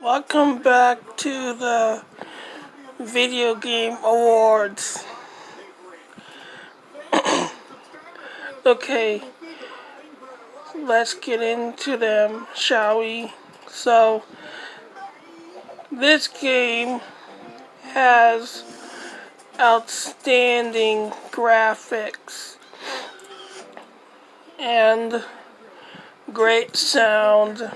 Welcome back to the Video Game Awards. Okay, let's get into them, shall we? So, this game has outstanding graphics and great sound,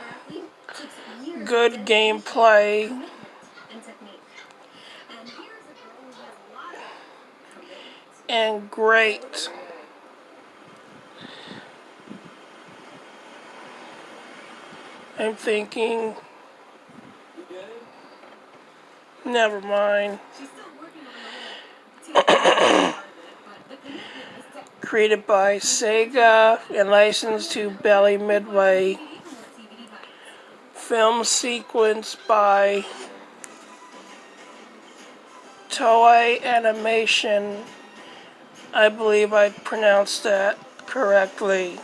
good gameplay, and great I'm thinking, never mind. Created by Sega and licensed to Bally Midway. Film sequence by Toei Animation. I believe I pronounced that correctly.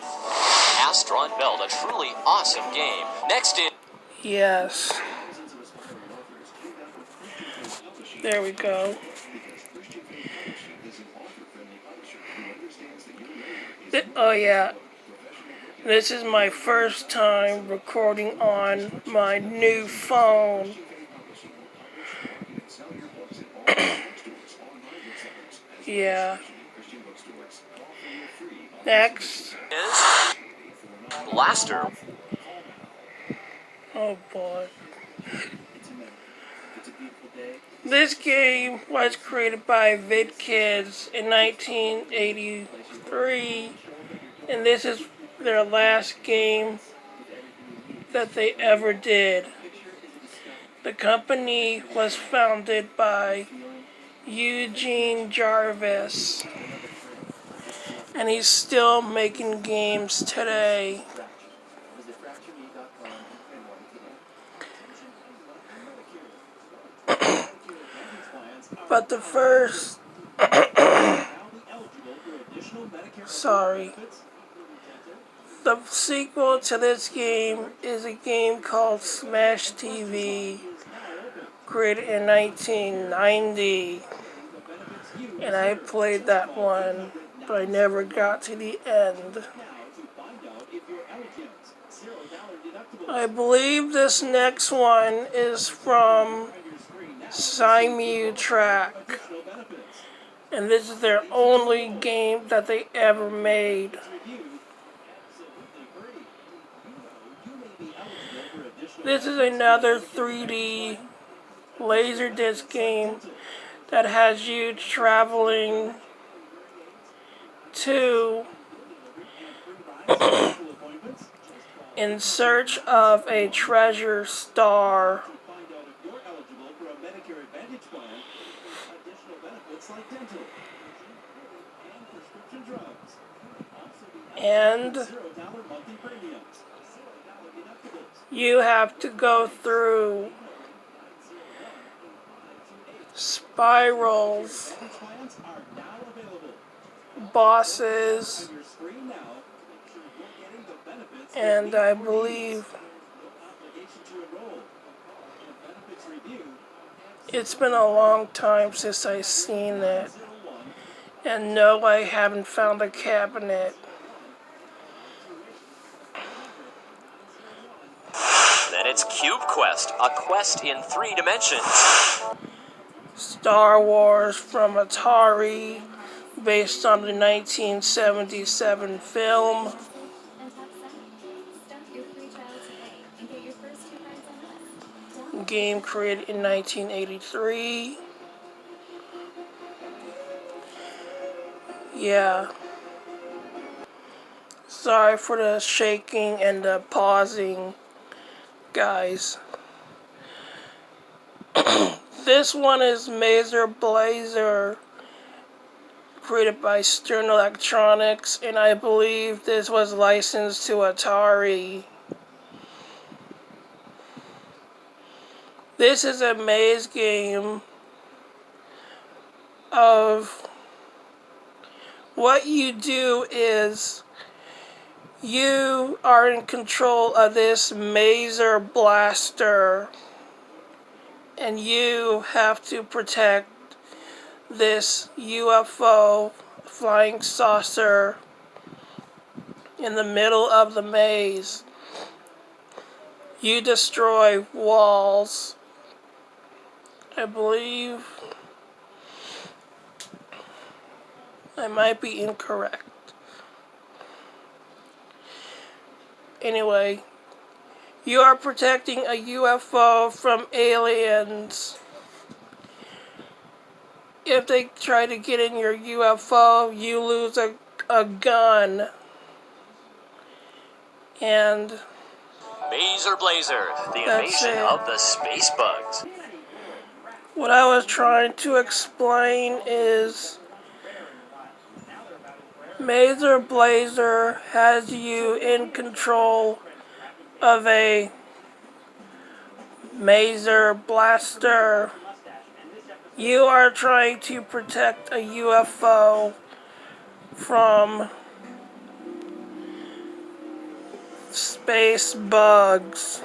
Astron Belt, a truly awesome game. Next in... Yes. There we go. Oh yeah. This is my first time recording on my new phone. Yeah. Next is Blaster. Oh boy. This game was created by VidKids in 1983, and this is their last game that they ever did. The company was founded by Eugene Jarvis, and he's still making games today. But the first... The sequel to this game is a game called Smash TV, created in 1990. And I played that one, but I never got to the end. I believe this next one is from Simu Track. And this is their only game that they ever made. This is another 3D Laserdisc game that has you traveling to in search of a treasure star. And you have to go through spirals, bosses, and I believe it's been a long time since I've seen it. And no, I haven't found a cabinet. Then it's Cube Quest, a quest in 3 dimensions. Star Wars from Atari, based on the 1977 film. Game created in 1983. Yeah. Sorry for the shaking and the pausing, guys. This one is Mazer Blazer, created by Stern Electronics, and I believe this was licensed to Atari. This is a maze game of what you do is You are in control of this Maser blaster, and you have to protect this UFO flying saucer in the middle of the maze. You destroy walls. I believe I might be incorrect. Anyway, you are protecting a UFO from aliens. If they try to get in your UFO, you lose a gun. And Mazer Blazer, the that's invasion it. of the space bugs. What I was trying to explain is Mazer Blazer has you in control of a Maser blaster. You are trying to protect a UFO from space bugs.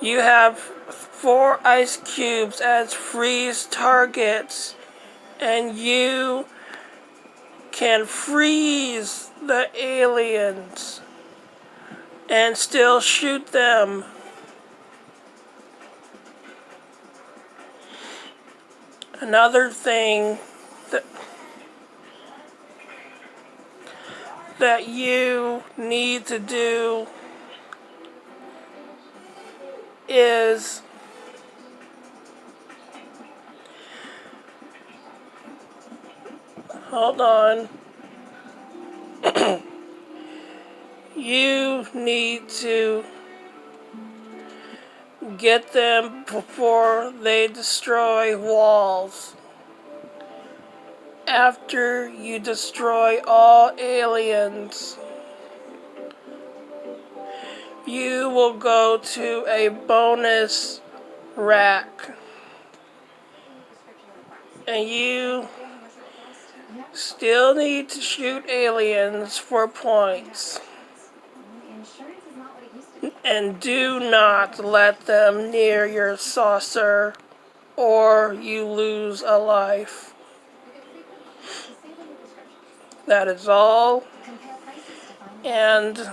You have 4 ice cubes as freeze targets, and you can freeze the aliens and still shoot them. Another thing that you need to do is hold on. You need to get them before they destroy walls. After you destroy all aliens, you will go to a bonus rack. And you still need to shoot aliens for points. And do not let them near your saucer, or you lose a life. That is all. And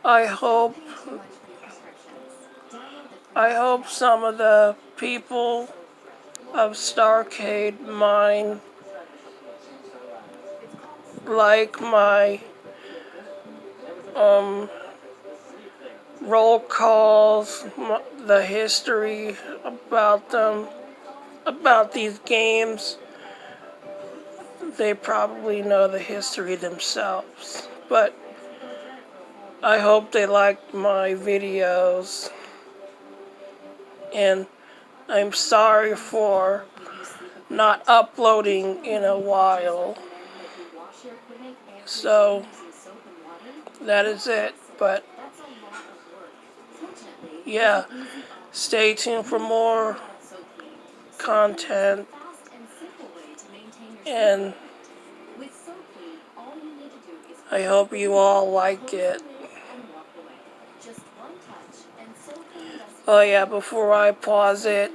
I hope some of the people of Starcade Mine like my roll calls, the history about them, about these games. They probably know the history themselves, but I hope they like my videos. And I'm sorry for not uploading in a while. So that is it. But yeah, stay tuned for more content. And I hope you all like it. Oh yeah, before I pause it,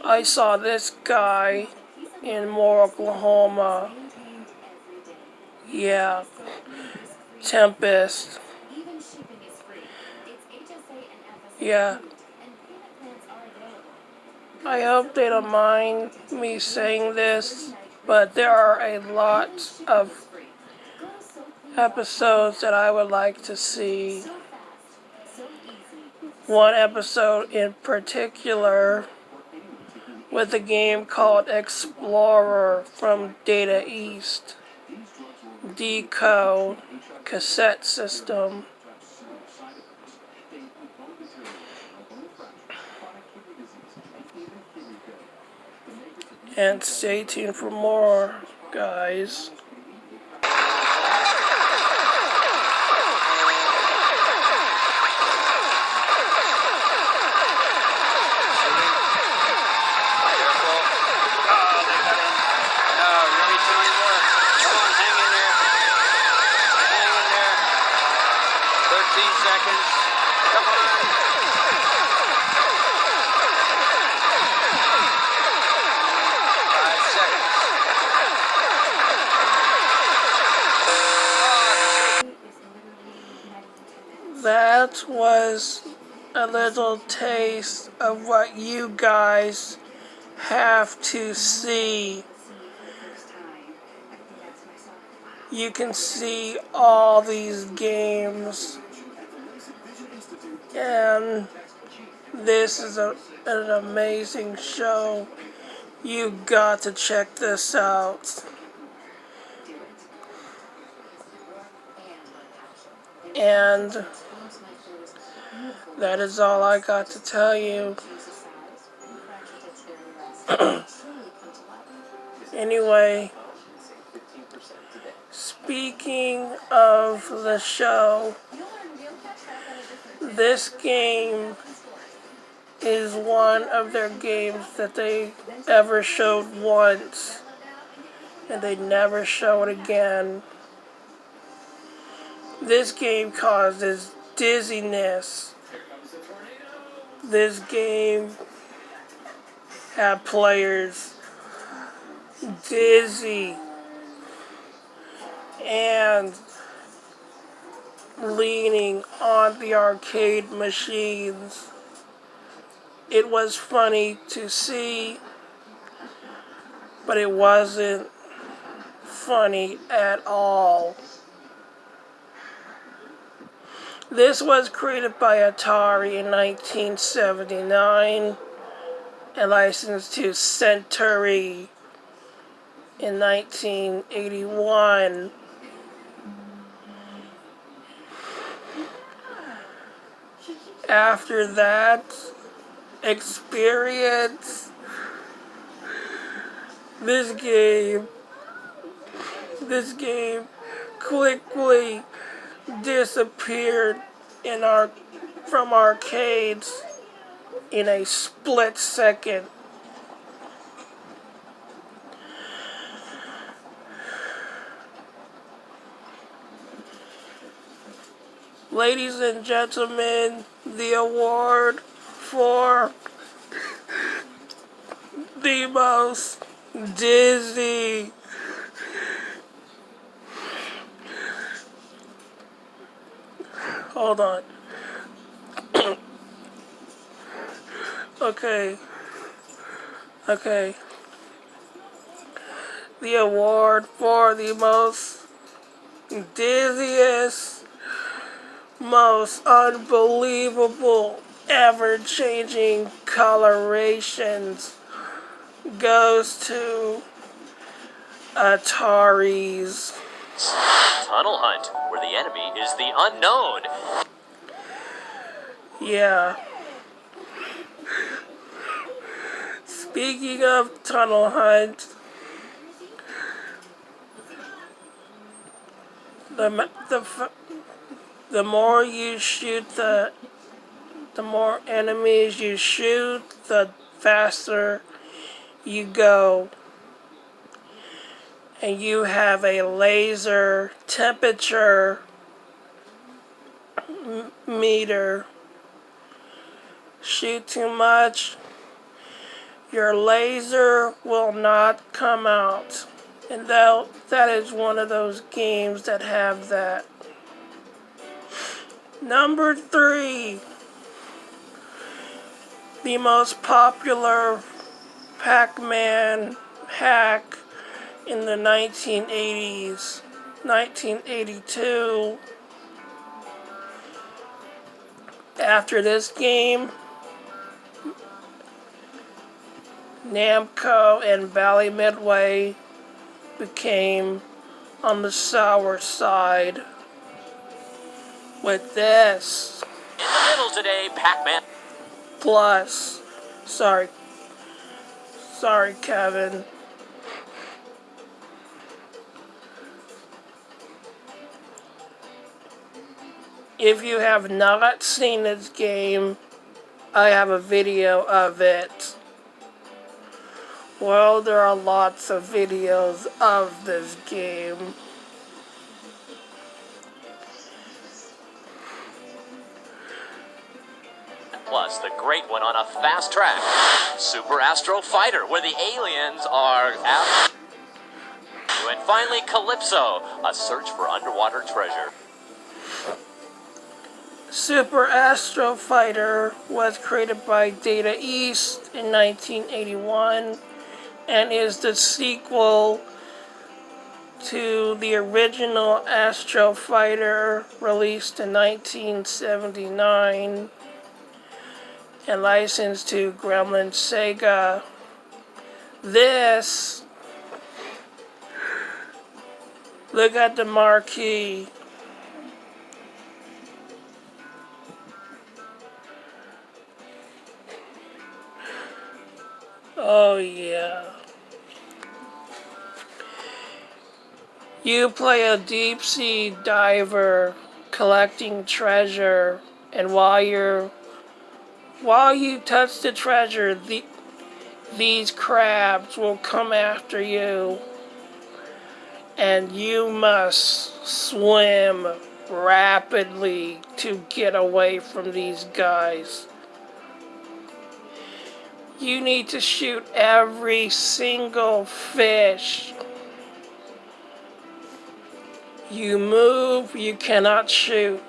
I saw this guy in Moore, Oklahoma. Yeah, Tempest. Yeah. I hope they don't mind me saying this, but there are a lot of episodes that I would like to see. One episode in particular with a game called Explorer from Data East. Decode cassette system. And stay tuned for more, guys. Careful. Oh, they got 15 seconds. Come on. 5 seconds. That was a little taste of what you guys have to see. You can see all these games, and this is an amazing show. You got to check this out. And that is all I got to tell you. Anyway, speaking of the show, this game is one of their games that they ever showed once, and they never show it again. This game causes dizziness. This game had players dizzy and leaning on the arcade machines. It was funny to see, but it wasn't funny at all. This was created by Atari in 1979 and licensed to Century in 1981. After that experience, this game quickly disappeared from arcades in a split second. Ladies and gentlemen, the award for the most dizzy hold on. Okay. The award for the most dizziest, most unbelievable, ever-changing colorations goes to Atari's Tunnel Hunt, where the enemy is the unknown. Yeah. Speaking of Tunnel Hunt, the more you shoot, the more enemies you shoot, the faster you go. And you have a laser temperature meter. Shoot too much, your laser will not come out. And that is one of those games that have that. Number 3, the most popular Pac-Man hack in the 1980s, 1982. After this game, Namco and Bally Midway became on the sour side with this. In the middle today, Pac-Man. Plus, sorry Kevin. If you have not seen this game, I have a video of it. Well, there are lots of videos of this game. Plus, the great one on a fast track, Super Astro Fighter, where the aliens are out. And finally, Calypso, a search for underwater treasure. Super Astro Fighter was created by Data East in 1981 and is the sequel to the original Astro Fighter released in 1979 and licensed to Gremlin Sega. This, look at the marquee. Oh yeah. You play a deep sea diver collecting treasure, and while you touch the treasure, these crabs will come after you, and you must swim rapidly to get away from these guys. You need to shoot every single fish. You move, you cannot shoot.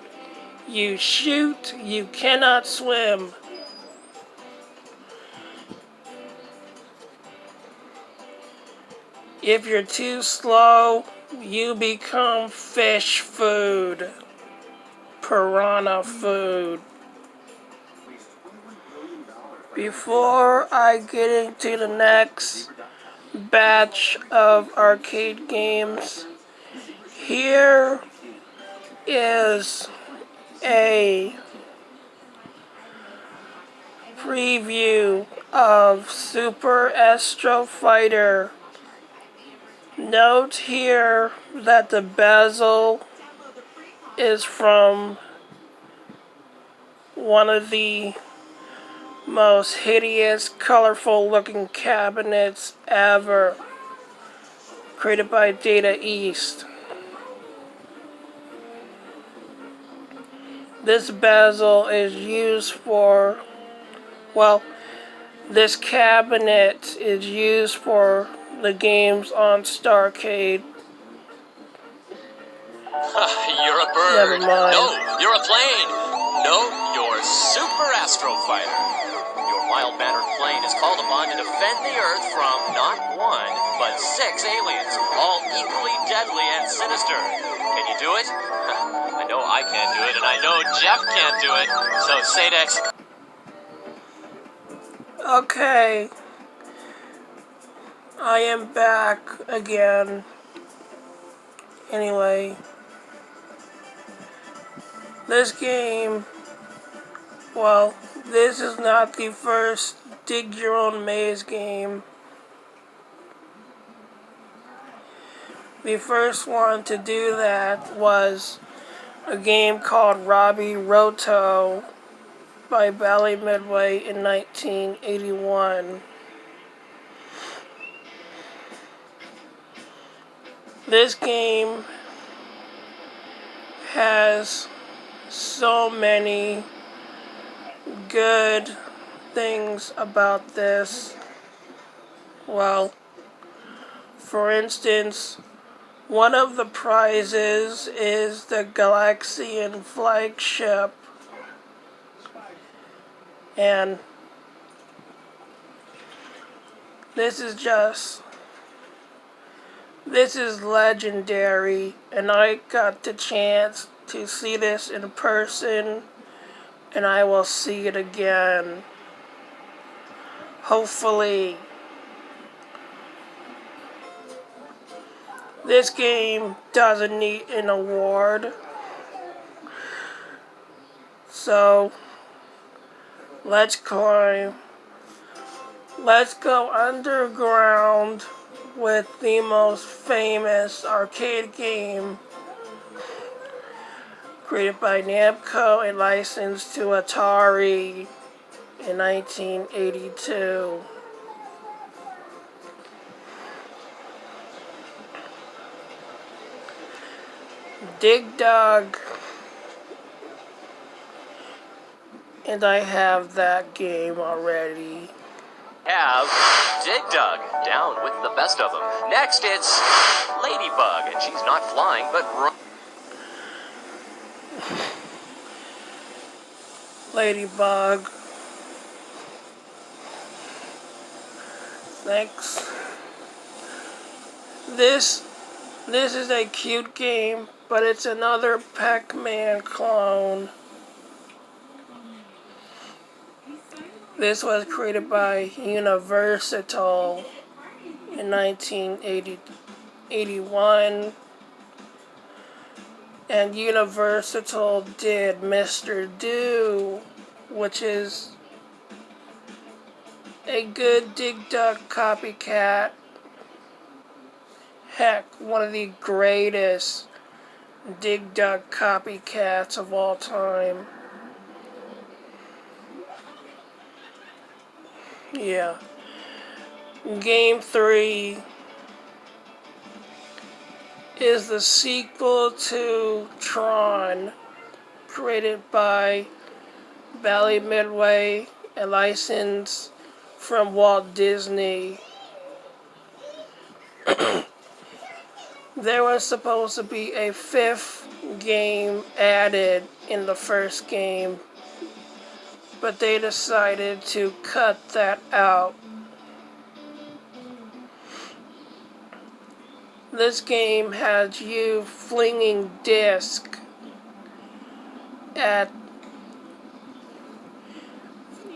You shoot, you cannot swim. If you're too slow, you become fish food. Piranha food. Before I get into the next batch of arcade games, here is a preview of Super Astro Fighter. Note here that the bezel is from one of the most hideous, colorful looking cabinets ever, created by Data East. This bezel is used for, well, this cabinet is used for the games on Starcade. You're a bird. Never mind. No, you're a plane. No, you're Super Astro Fighter. Your mild-mannered plane is called upon to defend the Earth from not one, but 6 aliens, all equally deadly and sinister. Can you do it? I know I can't do it, and I know Jeff can't do it. So, Sadex. Okay. I am back again. Anyway. This game, well, this is not the first dig your own maze game. The first one to do that was a game called Robbie Roto by Bally Midway in 1981. This game has so many good things about this. Well, for instance, one of the prizes is the Galaxian flagship, and this is legendary, and I got the chance to see this in person, and I will see it again. Hopefully. This game doesn't need an award. So, let's climb. Let's go underground with the most famous arcade game created by Namco and licensed to Atari in 1982. Dig Dug. and I have that game already. Have Dig Dug down with the best of them. Next, it's Ladybug, and she's not flying, but Ladybug. Thanks. This is a cute game, but it's another Pac-Man clone. This was created by Universal in 1981, and Universal did Mr. Do, which is a good Dig Dug copycat. Heck, one of the greatest Dig Dug copycats of all time. Yeah. Game 3 is the sequel to Tron, created by Bally Midway, a license from Walt Disney. There was supposed to be a 5th game added in the first game, but they decided to cut that out. This game has you flinging disc at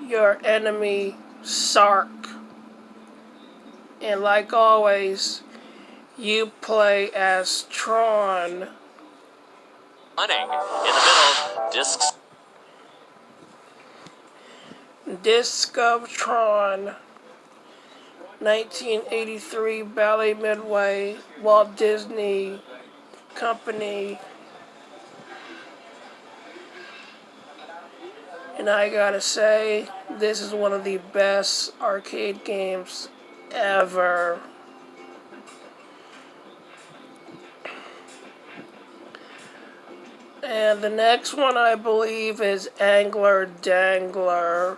your enemy Sark. And like always, you play as Tron. running. In the middle, discs. Disc of Tron. 1983 Bally Midway, Walt Disney Company. And I gotta say, this is one of the best arcade games ever. And the next one I believe is Angler Dangler.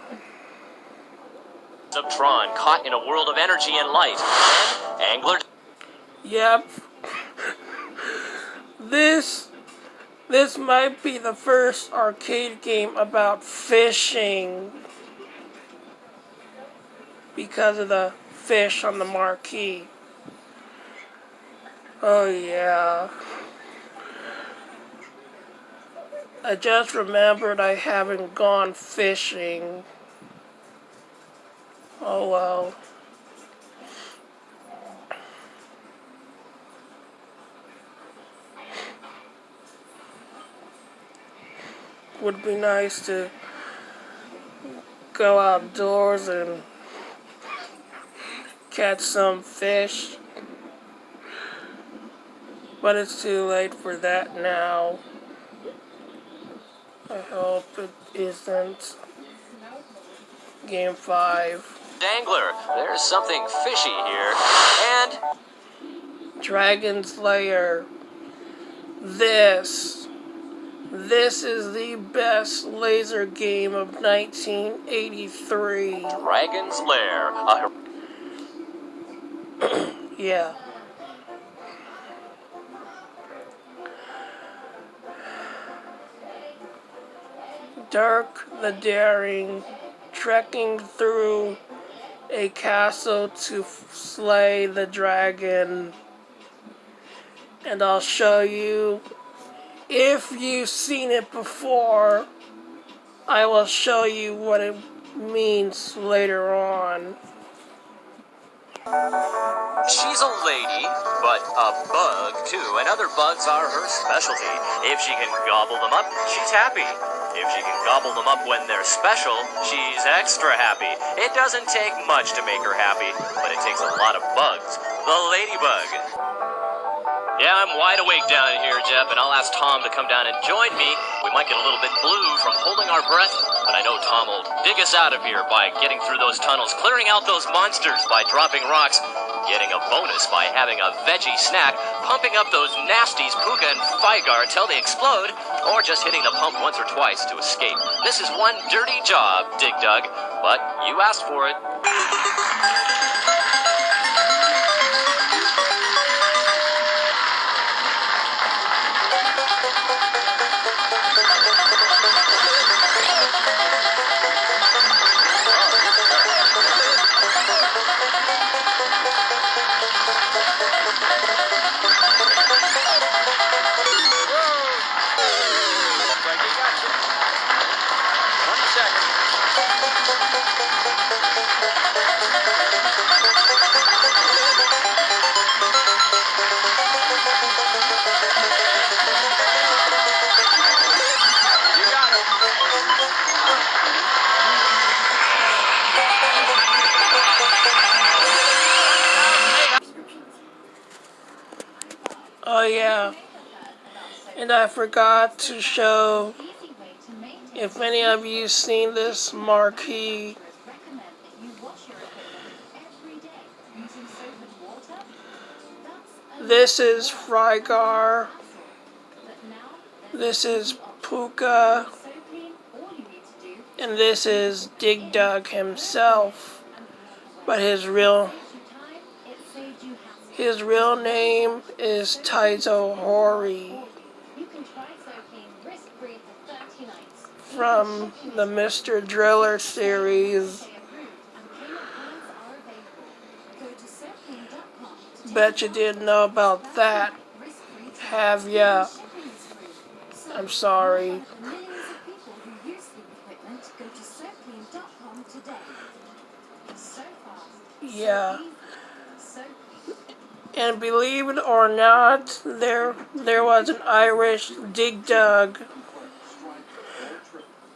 Of Tron caught in a world of energy and light. And Angler. Yep. This might be the first arcade game about fishing because of the fish on the marquee. Oh yeah. I just remembered I haven't gone fishing. Oh well. Would be nice to go outdoors and catch some fish. But it's too late for that now. I hope it isn't. Game 5. Dangler, there's something fishy here. And Dragon's Lair. This is the best laser game of 1983. Dragon's Lair. Yeah. Dirk the Daring, trekking through a castle to slay the dragon. And I'll show you. If you've seen it before, I will show you what it means later on. She's a lady, but a bug too, and other bugs are her specialty. If she can gobble them up, she's happy. If she can gobble them up when they're special, she's extra happy. It doesn't take much to make her happy, but it takes a lot of bugs. The ladybug. Yeah, I'm wide awake down here, Jeff, and I'll ask Tom to come down and join me. We might get a little bit blue from holding our breath, but I know Tom will dig us out of here by getting through those tunnels, clearing out those monsters by dropping rocks. getting a bonus by having a veggie snack, pumping up those nasties Puka and Figar till they explode, or just hitting the pump once or twice to escape. This is one dirty job, Dig Dug, but you asked for it. Oh yeah, and I forgot to show, if any of you seen this marquee, this is Frygar, this is Puka, and this is Dig Dug himself, but his real name is Taizo Hori from the Mr. Driller series. Bet you didn't know about that, have ya? I'm sorry. Yeah. And believe it or not, there was an Irish Dig Dug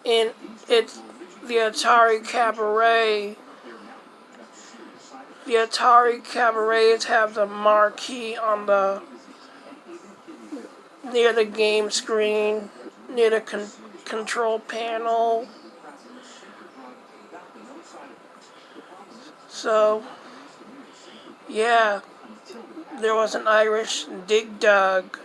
in the Atari Cabaret. The Atari Cabarets have the marquee on near the game screen, near the control panel. So, yeah, there was an Irish Dig Dug.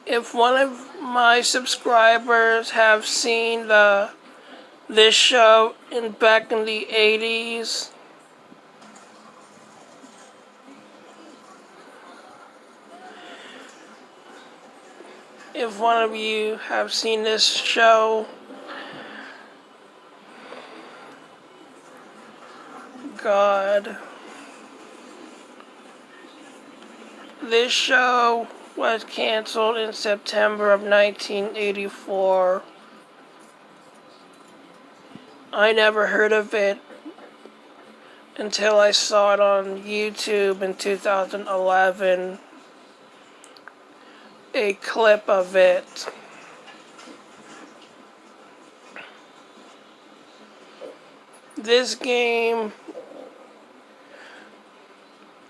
If one of my subscribers have seen this show back in the 80s, if one of you have seen this show, God, this show was canceled in September of 1984. I never heard of it until I saw it on YouTube in 2011. A clip of it. This game.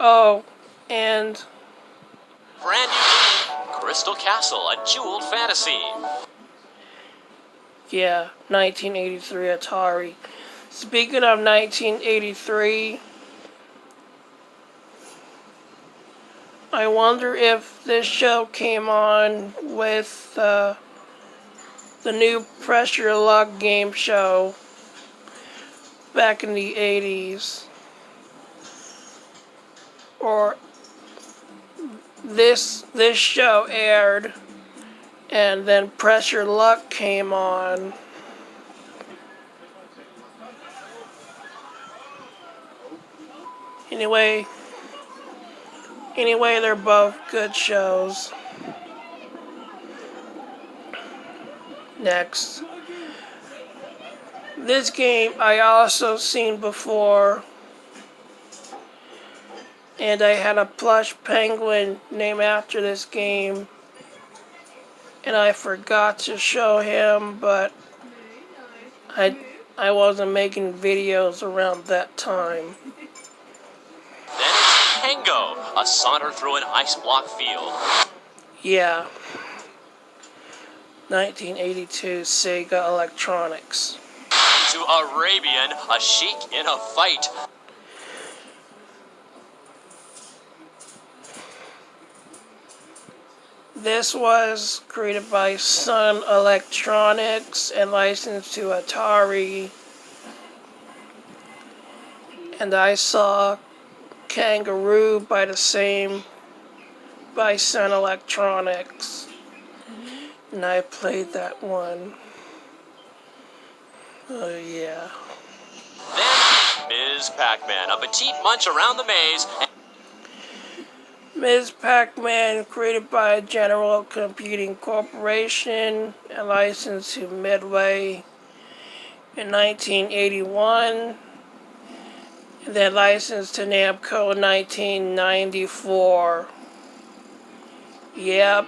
Oh, and Brand new game, Crystal Castle, a jeweled fantasy. Yeah, 1983 Atari. Speaking of 1983, I wonder if this show came on with the new Pressure Luck game show back in the 80s. Or this show aired and then Pressure Luck came on. Anyway, they're both good shows. Next. This game I also seen before, and I had a plush penguin named after this game, and I forgot to show him, but I wasn't making videos around that time. Then it's Tango, a saunter through an ice block field. Yeah. 1982 Sega Electronics. to Arabian, a sheik in a fight. This was created by Sun Electronics and licensed to Atari. And I saw Kangaroo by Sun Electronics. And I played that one. Oh yeah. Then, Ms. Pac-Man, a petite munch around the maze. Ms. Pac-Man, created by General Computing Corporation and licensed to Midway in 1981, and then licensed to Namco in 1994. Yep.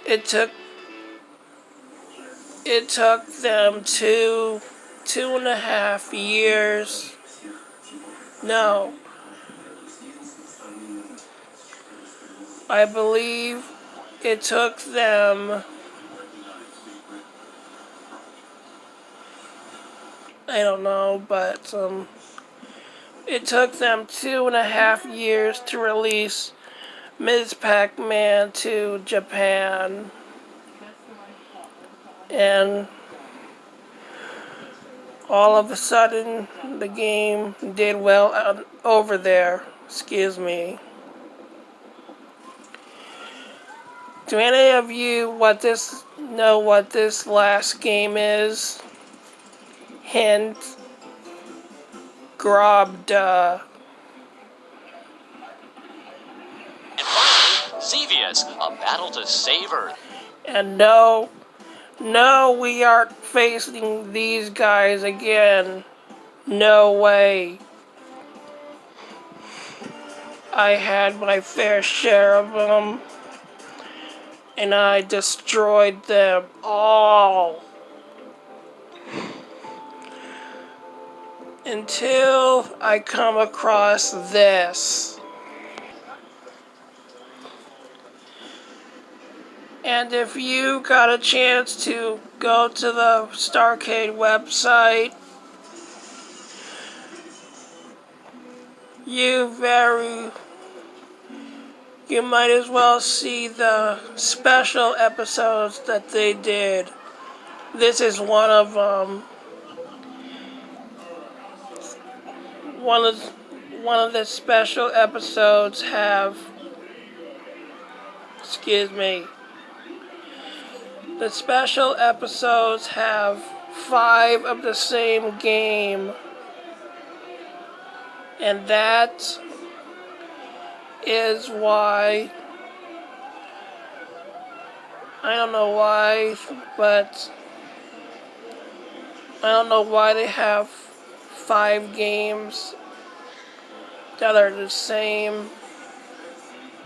It took them two and a half years. No. I believe it took them, I don't know, but it took them 2.5 years to release Ms. Pac-Man to Japan. And all of a sudden, the game did well over there. Excuse me. Do any of you know what this last game is? Hint. Grobda. And finally, Xevious, a battle to save Earth. And no, we aren't facing these guys again. No way. I had my fair share of them, and I destroyed them all. Until I come across this. And if you got a chance to go to the Starcade website, you might as well see the special episodes that they did. This is one of them. One of the special episodes have, excuse me, the special episodes have 5 of the same game, and that is why, I don't know why, but I don't know why they have 5 games that are the same.